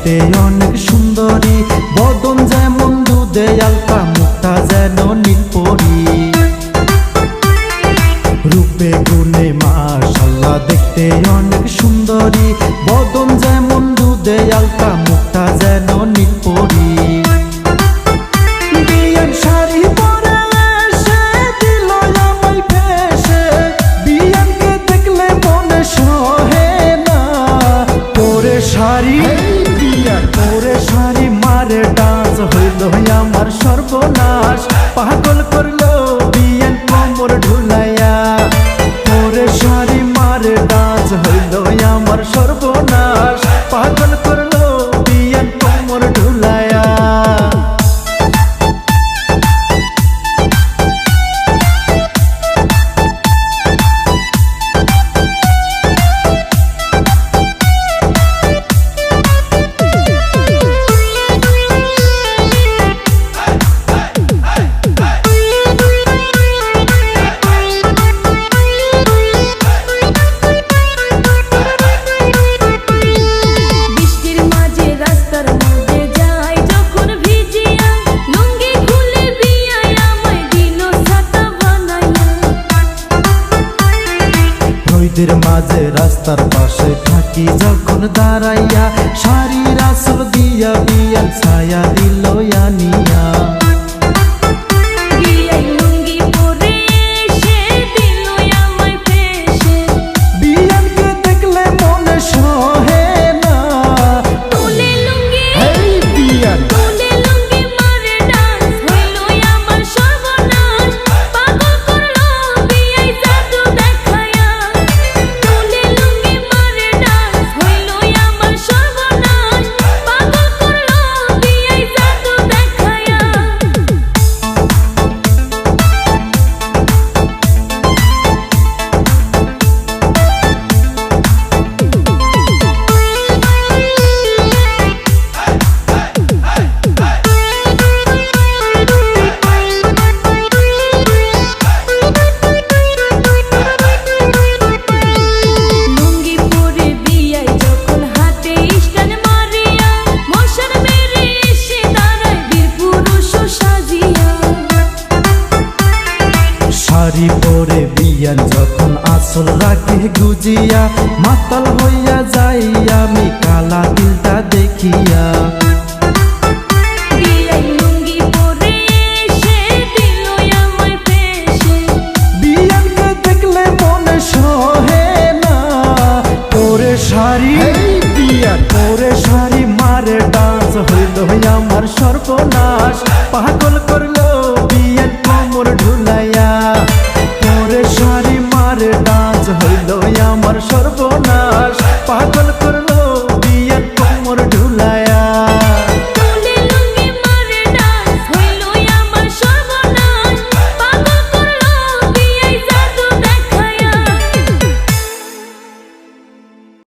দেখতে অনেক সুন্দরী, বদন যেমন দুধে আলতা, মুখটা যেন নীলপরি। রূপে গুণে মাশাআল্লাহ দেখতে অনেক সুন্দরী, বদন যেমন দুধে আলতা, মুখটা যেন নীলপরি। বিয়ান শাড়ি পরে এসে দিল আমায় ফেসে, বিয়ানকে দেখলে মনে সহে না। পরে শাড়ি মারে ডান্স হইল আমার সর্বনাশ, পাগল করলো বিয়ান কোমর ঢুলাইয়া। পরে শাড়ি মারে ডান্স হইল আমার সর্বনাশ, পাগল করলো বিয়ান কোমর ঢুলাইয়া। রোদের মাঝে রাস্তার পাশে থাকি যখন দাঁড়াইয়া, শাড়ির আঁচল দিয়া বিয়ান ছায়া দিল আনিয়া। বিয়ানকে দেখলে মনে সহে না। বিয়ান শাড়ি পরে বিয়ান যখন আঁচল রাখে গুজিয়া, মাতাল হইয়া